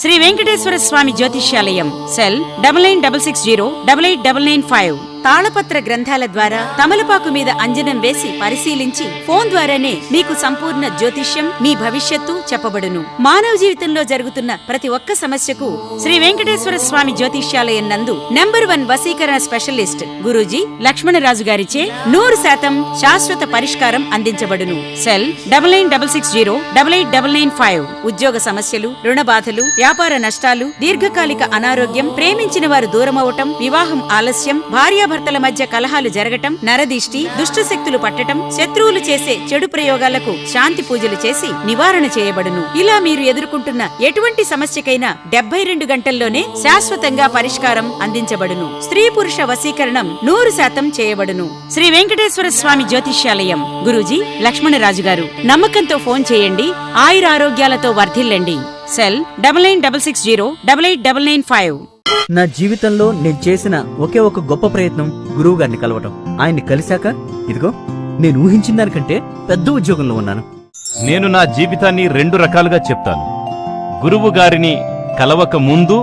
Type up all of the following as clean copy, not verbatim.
శ్రీ వెంకటేశ్వర స్వామి జ్యోతిష్యాలయం. సెల్ 9966088995. తాళపత్ర గ్రంథాల ద్వారా తమలపాకు మీద అంజనం వేసి పరిశీలించి ఫోన్ ద్వారానే మీకు సంపూర్ణ జ్యోతిష్యం, మీ భవిష్యత్తు చెప్పబడును. మానవ జీవితంలో జరుగుతున్న ప్రతి ఒక్క సమస్యకు శ్రీ వెంకటేశ్వర స్వామి జ్యోతిష్యాలయం నందు నంబర్ 1 వశీకరణ స్పెషలిస్ట్ గురూజీ లక్ష్మణరాజు గారిచే 100% శాశ్వత పరిష్కారం అందించబడును. సెల్ 9966088995. ఉద్యోగ సమస్యలు, రుణ బాధలు, వ్యాపార నష్టాలు, దీర్ఘకాలిక అనారోగ్యం, ప్రేమించిన వారు దూరమవటం, వివాహం ఆలస్యం, భార్యాభర్తల మధ్య కలహాలు జరగటం, నరదిష్టి, దుష్టశక్తులు పట్టటం, శత్రువులు చేసే చెడు ప్రయోగాలకు శాంతి పూజలు చేసి నివారణ చేయబడును. ఇలా మీరు ఎదుర్కొంటున్న ఎటువంటి సమస్యకైనా 72 గంటల్లోనే శాశ్వతంగా పరిష్కారం అందించబడును. స్త్రీ పురుష వశీకరణం 100% చేయబడును. శ్రీ వెంకటేశ్వర స్వామి జ్యోతిష్యాలయం. గురూజీ లక్ష్మణరాజు గారు. నమ్మకంతో ఫోన్ చేయండి. ఆయురారోగ్యాలతో వర్ధిల్లండి. సెల్ 9966088995. నా జీవితంలో నేను చేసిన ఒకే ఒక గొప్ప ప్రయత్నం గురువు గారిని కలవటం. ఆయన్ని కలిశాక ఇదిగో నేను ఊహించిన దానికంటే పెద్ద ఉద్యోగంలో ఉన్నాను. నేను నా జీవితాన్ని 2 రకాలుగా చెప్తాను. గురువు గారిని కలవక ముందు,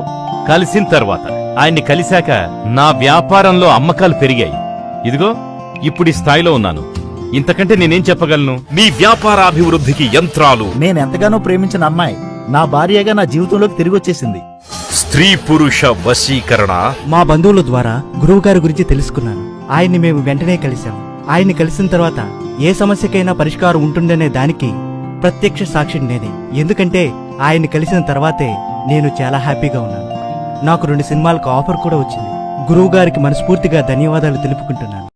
కలిసిన తర్వాత. ఆయన్ని కలిశాక నా వ్యాపారంలో అమ్మకాలు పెరిగాయి. ఇదిగో ఇప్పుడు ఈ స్థాయిలో ఉన్నాను. ఇంతకంటే నేనేం చెప్పగలను? మీ వ్యాపారాభివృద్ధికి యంత్రాలు. నేనెంతగానో ప్రేమించిన అమ్మాయి నా భార్యగా నా జీవితంలోకి తిరిగొచ్చేసింది. స్త్రీ పురుష వశీకరణ. మా బంధువుల ద్వారా గురువుగారి గురించి తెలుసుకున్నాను. ఆయన్ని మేము వెంటనే కలిశాం. ఆయన్ని కలిసిన తర్వాత ఏ సమస్యకైనా పరిష్కారం ఉంటుందనే దానికి ప్రత్యక్ష సాక్షి నేనే. ఎందుకంటే ఆయన్ని కలిసిన తర్వాతే నేను చాలా హ్యాపీగా ఉన్నాను. నాకు 2 సినిమాలకు ఆఫర్ కూడా వచ్చింది. గురువుగారికి మనస్ఫూర్తిగా ధన్యవాదాలు తెలుపుకుంటున్నాను.